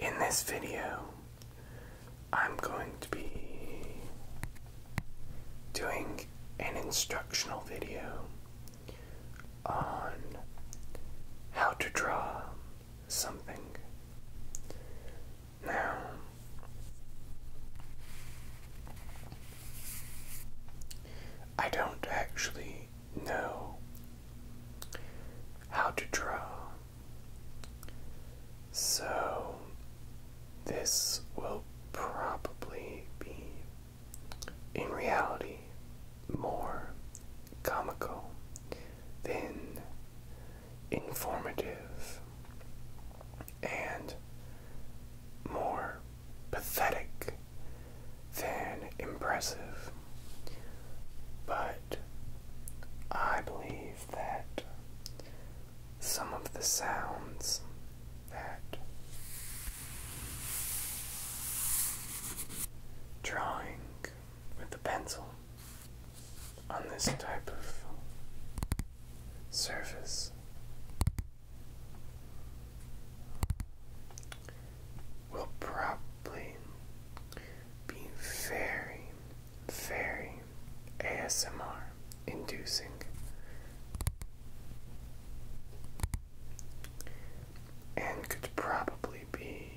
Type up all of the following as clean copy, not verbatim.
In this video, I'm going to be doing an instructional video on how to draw something. Now, I don't actually know how to draw, so this will probably be, in reality, more comical than informative and more pathetic than impressive. But I believe that some of the sounds that drawing with a pencil on this type of surface will probably be very, very ASMR inducing. And could probably be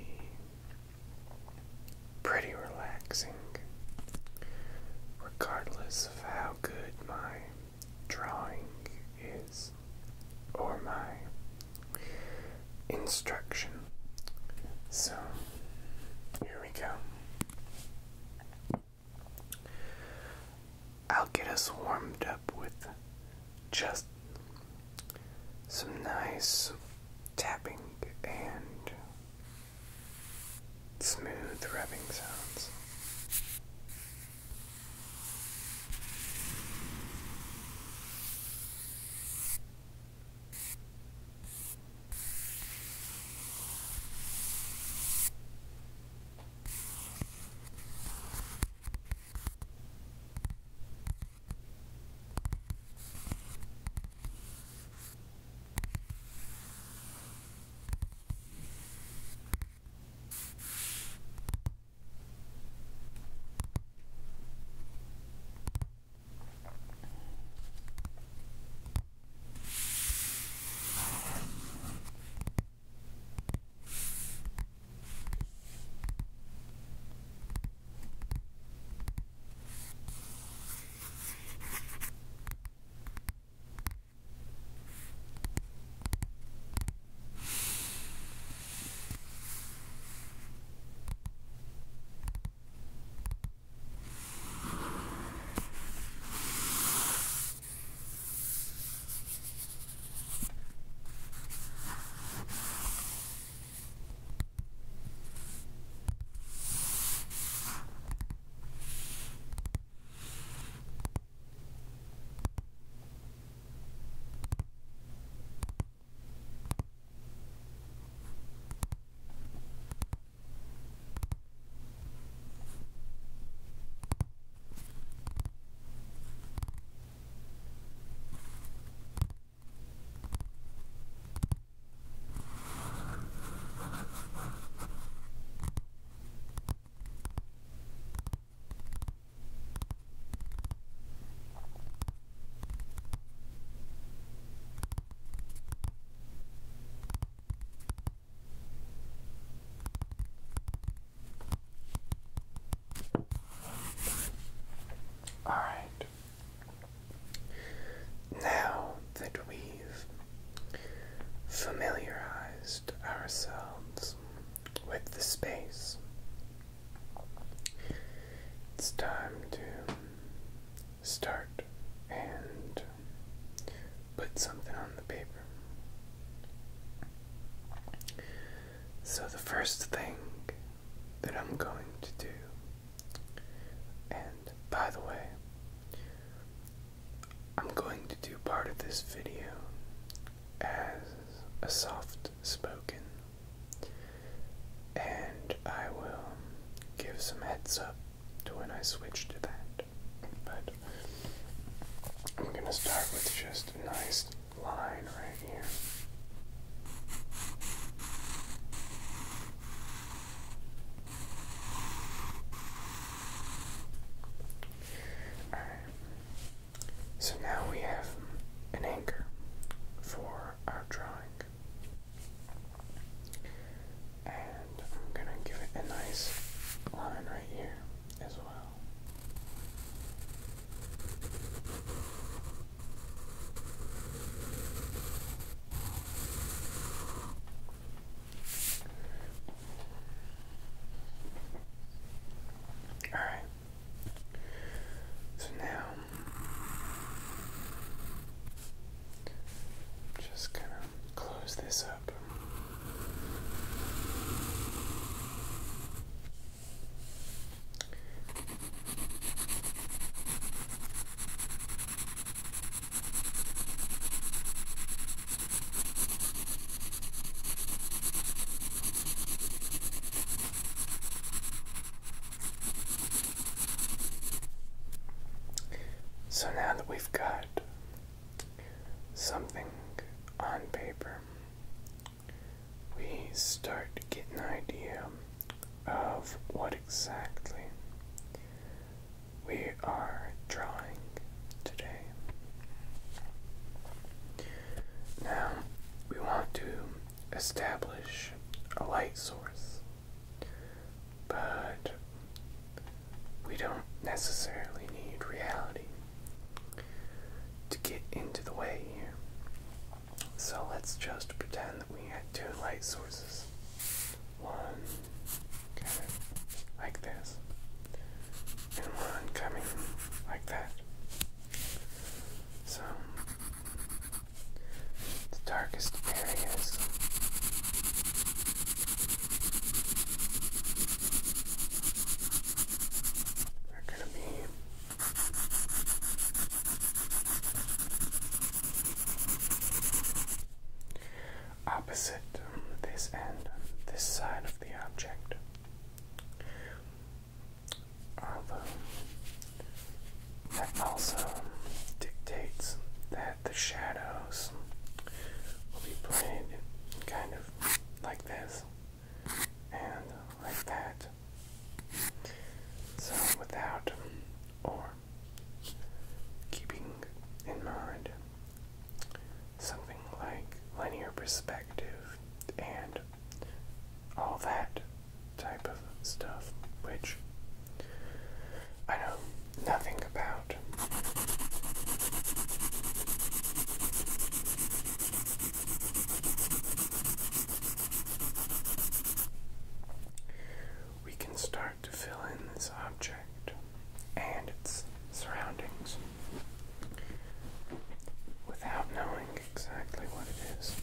pretty relaxing, regardless of how good my drawing is or my instruction. So, here we go. I'll get us warmed up with just some nice tapping and smooth rubbing sounds. Alright, now that we've familiarized ourselves with the space, it's time to start and put something on the paper. So the first thing that I'm going to do, and by the way, I'm going to do part of this video as a soft spoken, and I will give some heads up to when I switch to that. But I'm going to start with just a nice line right here. So now that we've got something on paper, we start to get an idea of what exactly we are drawing today. Now, we want to establish a light source, but we don't necessarily need reality to get into the way here. So let's just pretend that we had two light sources. One kind of like this, and one coming like that. So the darkest areas are going to be opposite this end, this side of the object. Although that also dictates that the shadows will be played kind of like this and like that. So without or keeping in mind something like linear perspective and all that type of stuff, which I know nothing about. We can start to fill in this object and its surroundings without knowing exactly what it is.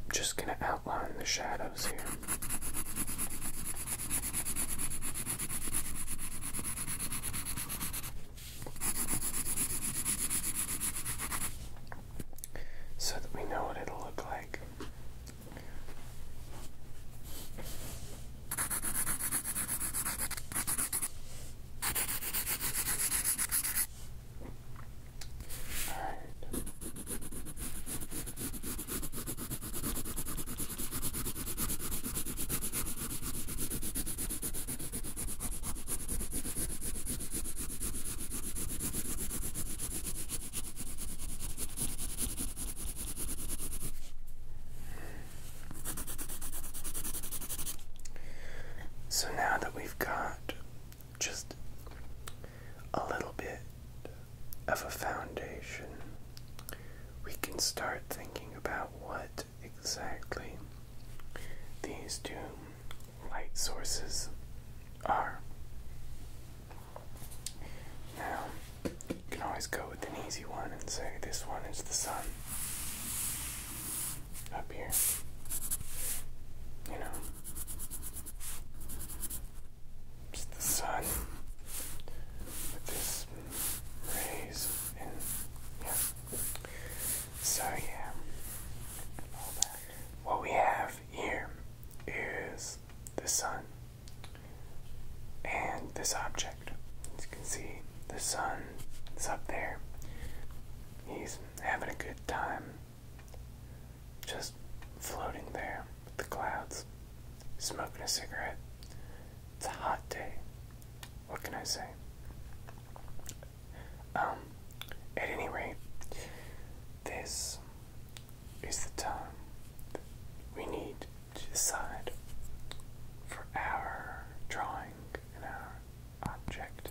I'm just going to outline the shadows here. So that we know what it'll look like. Alright. So now that we've got just a little bit of a foundation, we can start thinking about what exactly these two light sources are. Now, you can always go with an easy one and say this one is the sun. Up here. You know. It's the sun with this rays and yeah. So yeah. All that. What we have here is the sun and this object. As you can see, the sun is up there. He's having a good time just floating there with the clouds, smoking a cigarette. It's a hot day. What can I say? At any rate, this is the time that we need to decide for our drawing and our object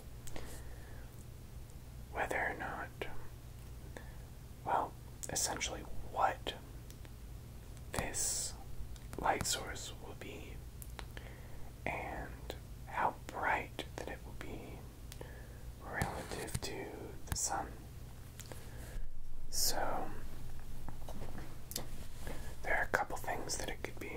whether or not, well, essentially what this light source will be and how bright that it will be relative to the sun. So there are a couple things that it could be.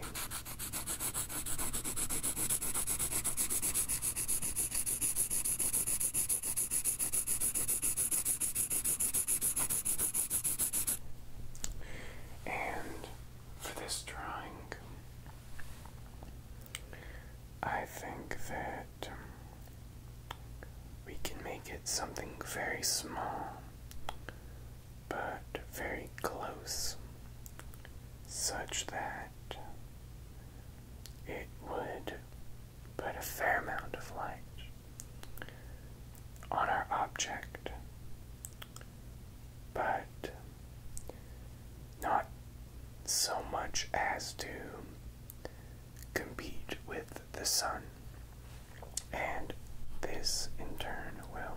get something very small, but very close, such that it would put a fair amount of light on our object, but not so much as to compete with the sun. And this in turn will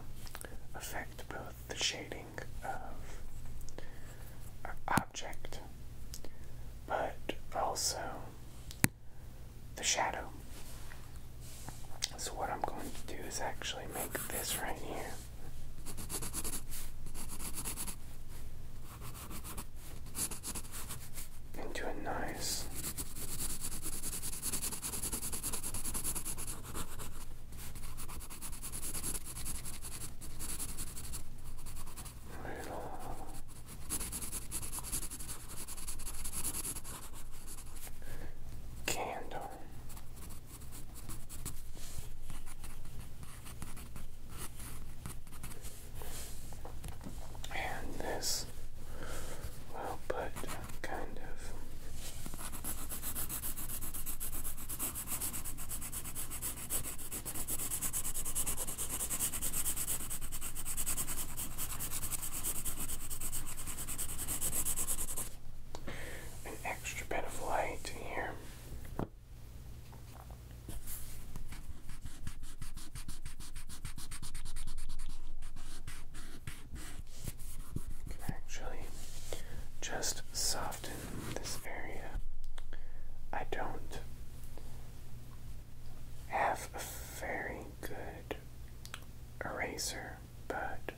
affect both the shading of our object, but also the shadow. So what I'm going to do is actually make this right here into a nice little candle. And this will put kind of an extra bit of light here. Can actually just soften this area. I don't have a very good eraser, but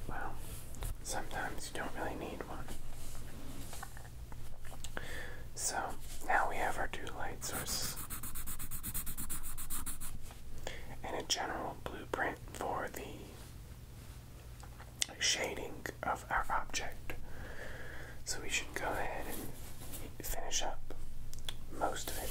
well, sometimes you don't really need one. So now we have our two light sources and a general blueprint for the shading of our object. So we should go ahead and finish up most of it.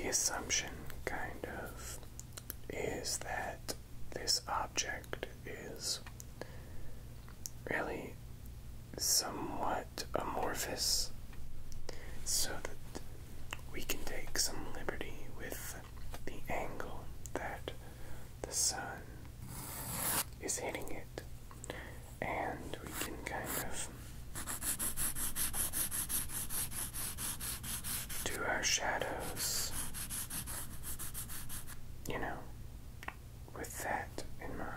Assumption kind of is that this object is really somewhat amorphous, so that we can take some liberty with the angle that the sun is hitting it, and we can kind of do our shadows, you know, with that in mind.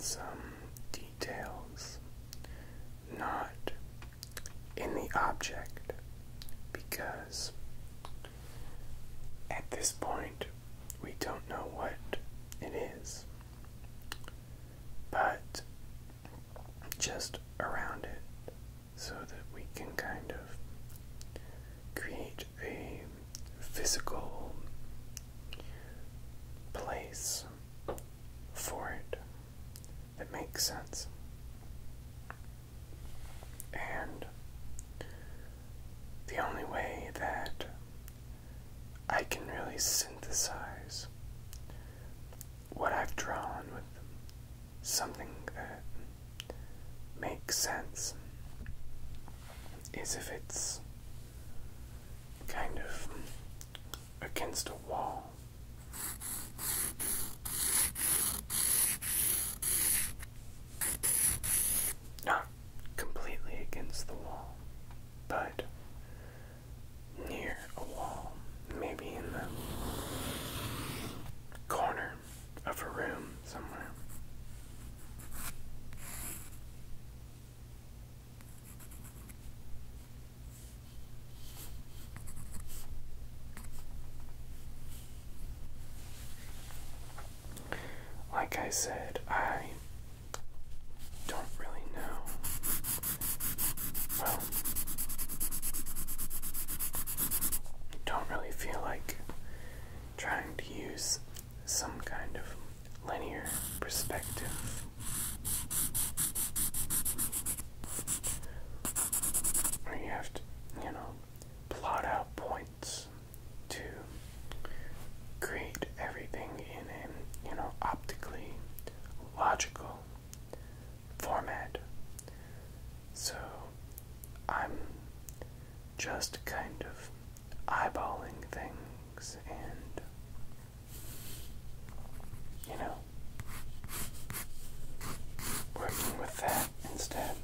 some details, not in the object, because at this point we don't know what it is, but just around it, so that we can kind of create a physical place for it that makes sense. And the only way that I can really synthesize what I've drawn with something that makes sense is if it's kind of against a wall. Not completely against the wall, but near a wall, maybe in the corner of a room somewhere. Like I said, I don't really know. Well, don't really feel like trying to use some kind of linear perspective. Where you have to, plot out points to create everything in a, optically logical format. So I'm just kind of eyeballing things and, working with that instead.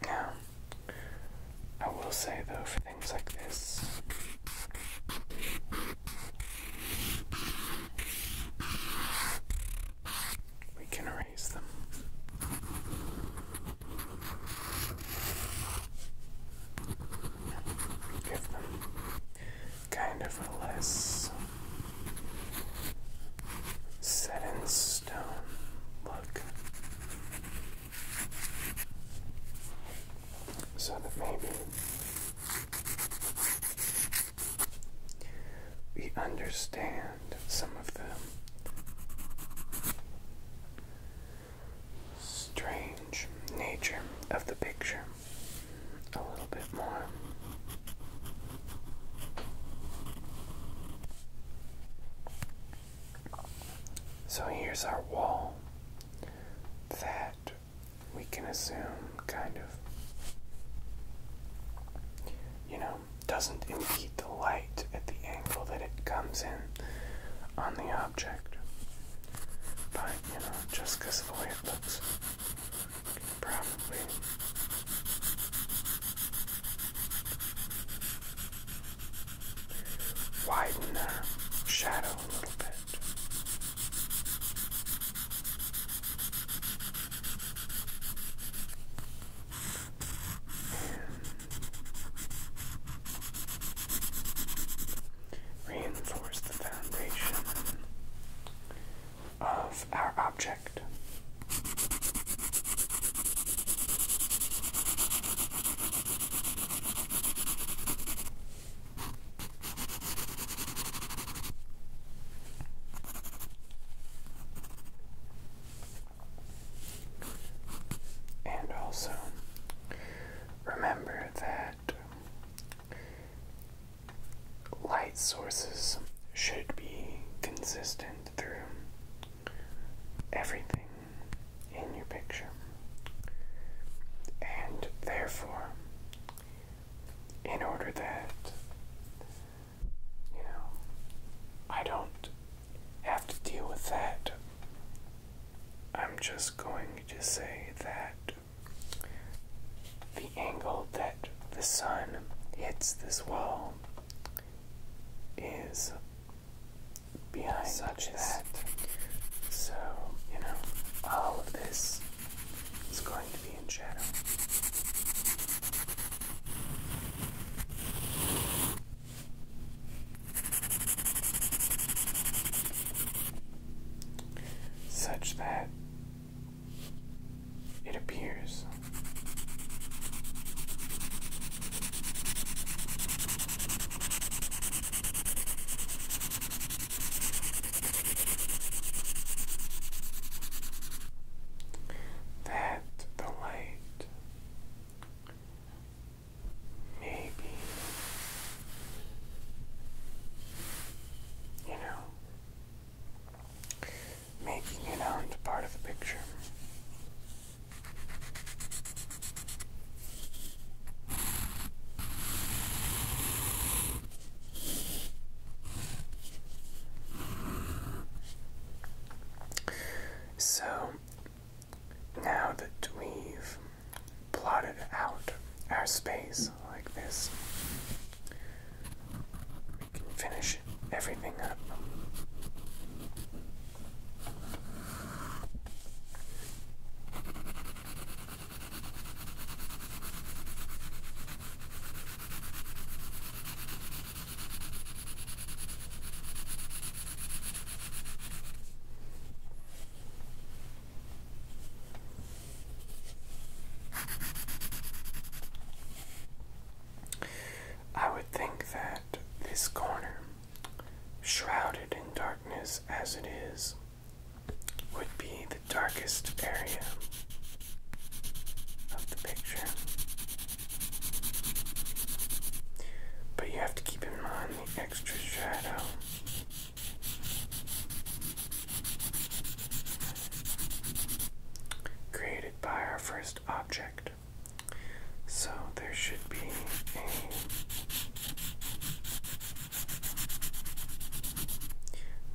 Now, I will say though, for things like this, we can erase them. Give them kind of a less set in stone look, so that maybe we understand some of the strange nature of the picture a little bit more. So here's our wall that we can assume kind of, doesn't impede the light at the angle that it comes in on the object. But, just because of the way it looks, probably widen the shadow a little bit. Reinforce the foundation of our object. And also, remember that light sources should be consistent through everything in your picture. And therefore, in order that, I don't have to deal with that, I'm just going just say that the angle that the sun hits this wall is behind such that, so, you know, all of this is going to be in shadow. Such that it appears that the light may be, you know, making it onto part of the picture. So, now that we've plotted out our space like this, we can finish everything up. I would think that this corner, shrouded in darkness as it is, would be the darkest area of the picture. But you have to keep in mind the extra shadow. Created by our first object. So there should be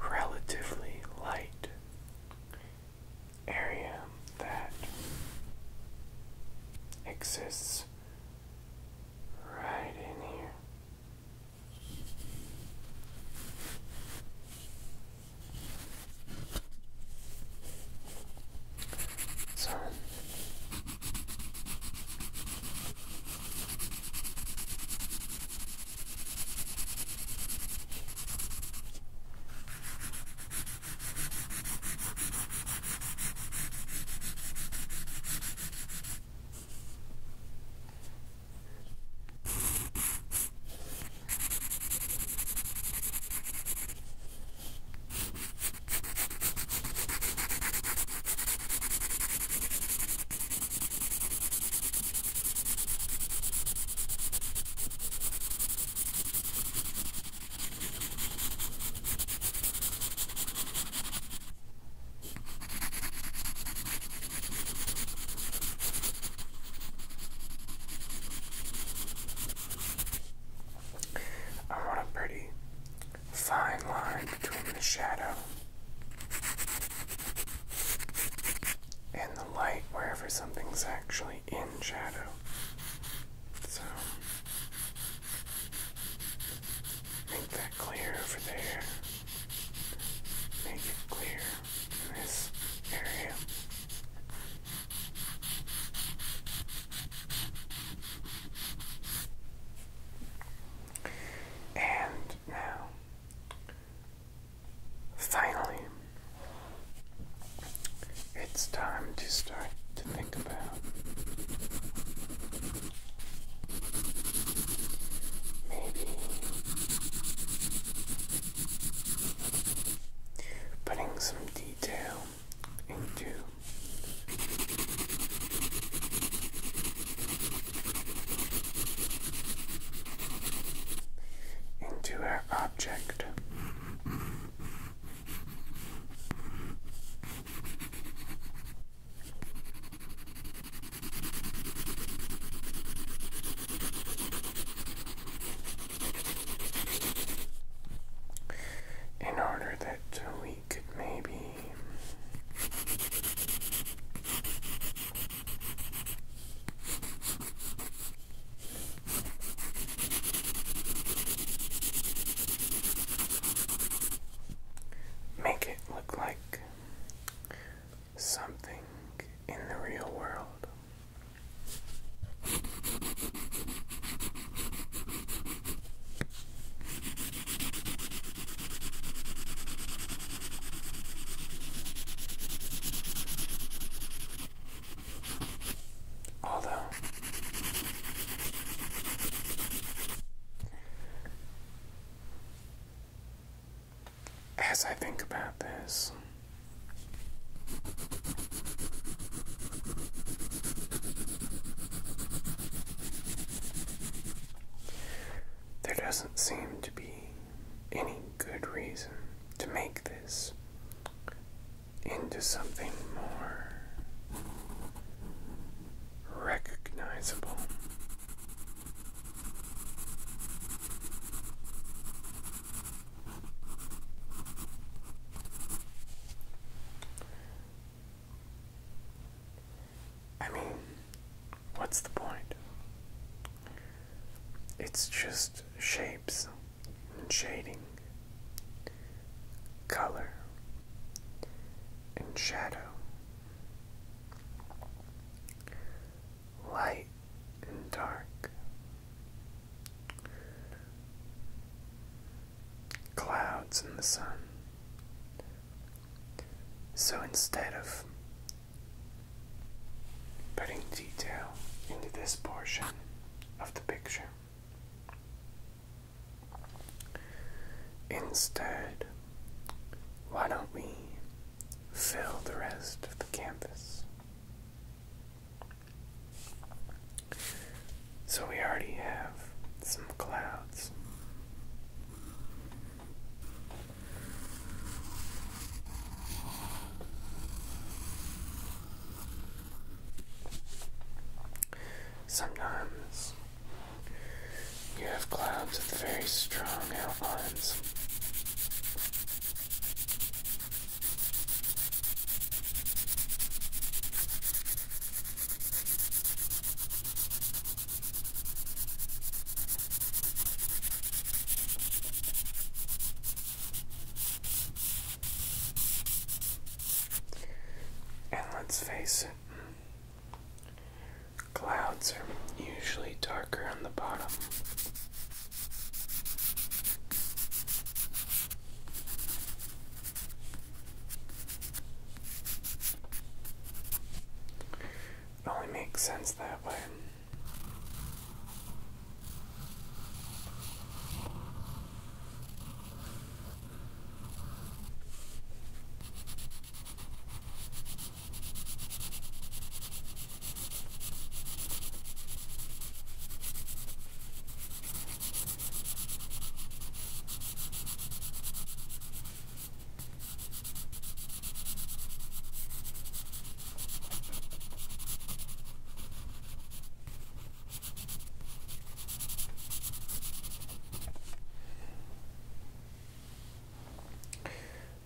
a relatively light area that exists right in here. So I want a pretty fine line between the shadow and the light wherever something's actually in shadow. So make that clear over there. Make it clear in this area. And now, finally, it's time to start to think about maybe putting some detail into our object. in the real world. Although, as I think about this, there doesn't seem to be any good reason to make this into something more recognizable. I mean, what's the point? It's just shapes and shading, color and shadow, light and dark, clouds and the sun. So instead of putting detail into this portion of the picture, instead, why don't we fill the rest of the canvas? So we already have some clouds. Sometimes you have clouds with very strong outlines. And let's face it, clouds are usually darker on the bottom. It only makes sense that way.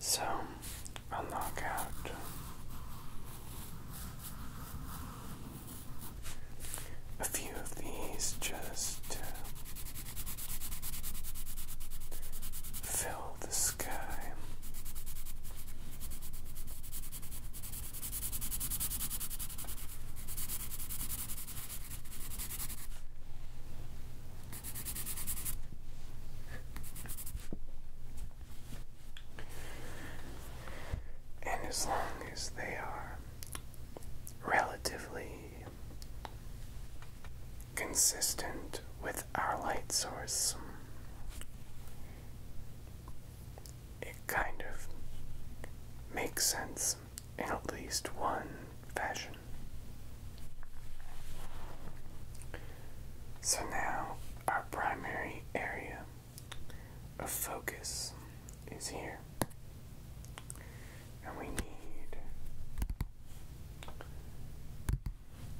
So, I'll knock out a few of these just to fill the sky. And as long as they are relatively consistent with our light source, it kind of makes sense in at least one fashion. So now our primary area of focus is here. And we need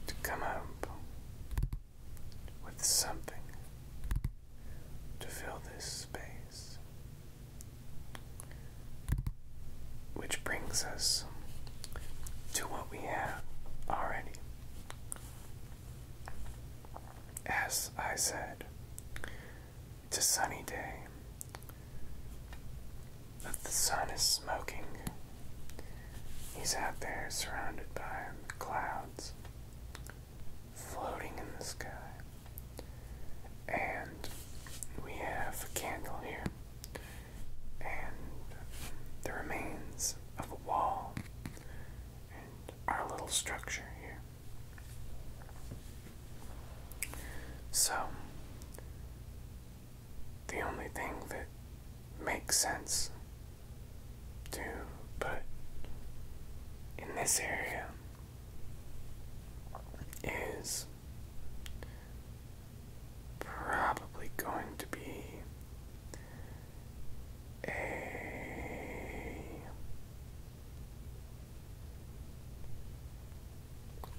to come up with something to fill this space. Which brings us to what we have already. As I said, it's a sunny day. The sun is smoking. He's out there surrounded by clouds. structure here. So, the only thing that makes sense to put in this area is probably going to be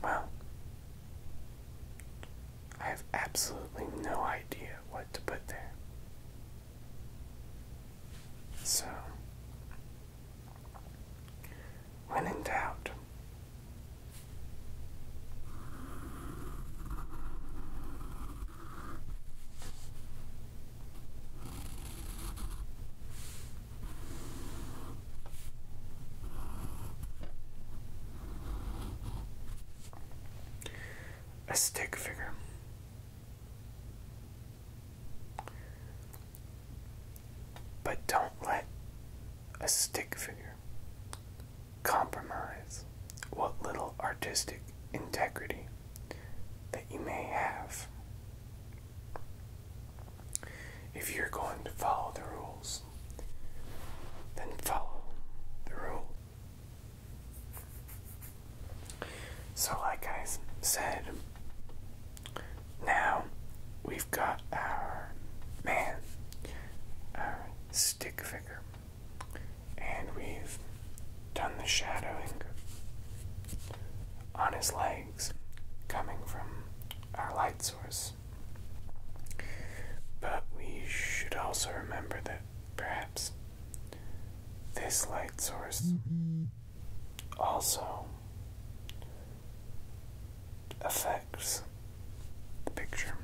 well, I have absolutely no idea what to put there. So, when in doubt, a stick figure. But don't let a stick figure compromise what little artistic integrity that you may have. If you're going to follow the rules, then follow the rule. So like I said, now we've got our man, our stick figure, and we've done the shadowing on his legs coming from our light source. But we should also remember that perhaps this light source also affects the picture.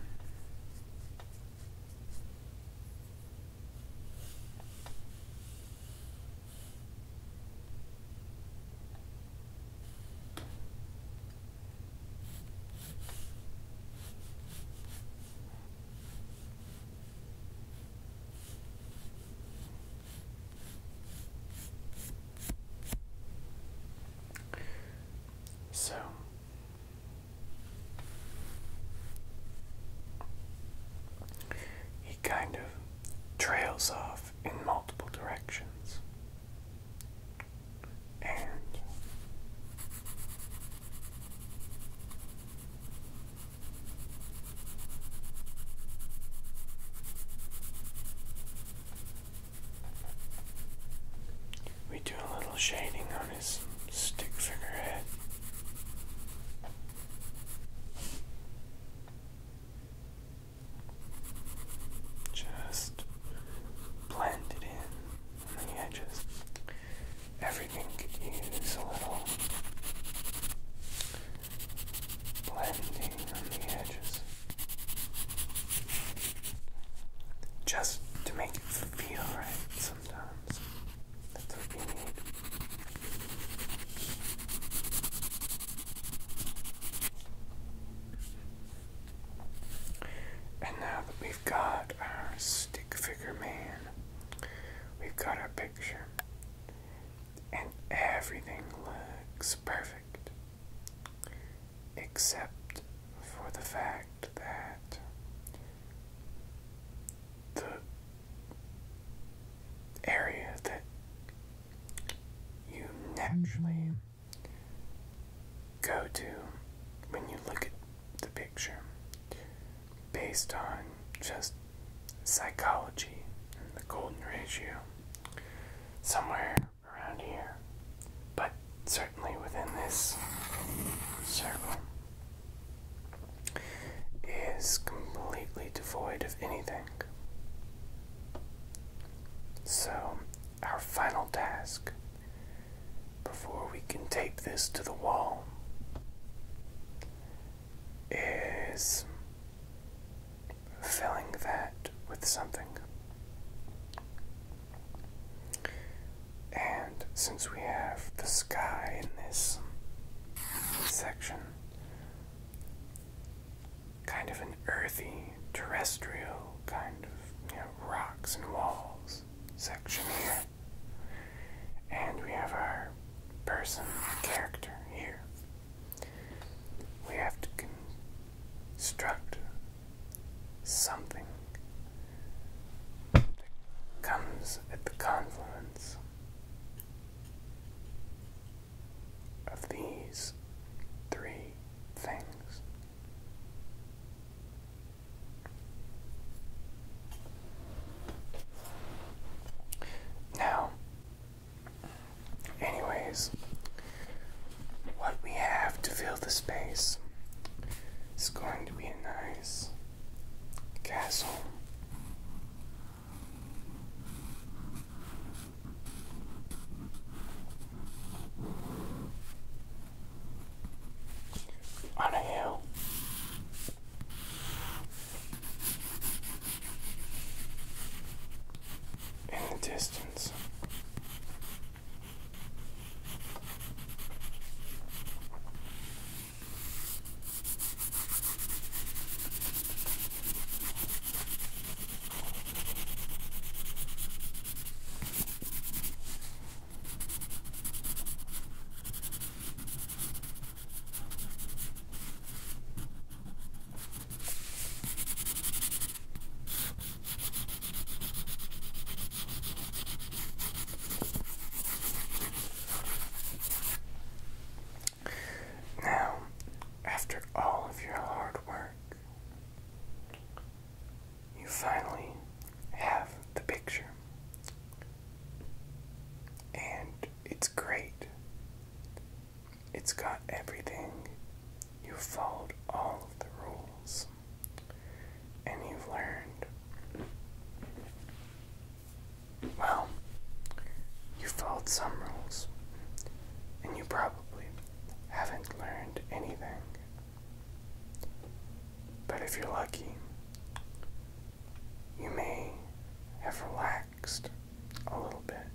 So, he kind of trails off in multiple directions, and we do a little shading on his stick figure head. Just blend it in on the edges. Everything could use a little blending on the edges, just to make it feel right sometimes. That's what you need. And now that we've got our stick figure man, we've got our picture, and everything looks perfect, except for the fact that the area that you naturally go to when you look at the picture, based on just psychology and the golden ratio, somewhere around here, but certainly within this circle, is completely devoid of anything. So, our final task, before we can tape this to the wall, is filling that with something. And since we have the sky in this section, kind of an earthy, terrestrial kind of, rocks and walls section here. And we have our person character here. space is going to be a nice castle. On a hill. In the distance. Now, after all of your hard work, you finally have the picture. And it's great. It's got everything. You've followed all of the rules. And you've learned. Well, you followed some rules. And you probably haven't learned anything. But if you're lucky, you may have relaxed a little bit.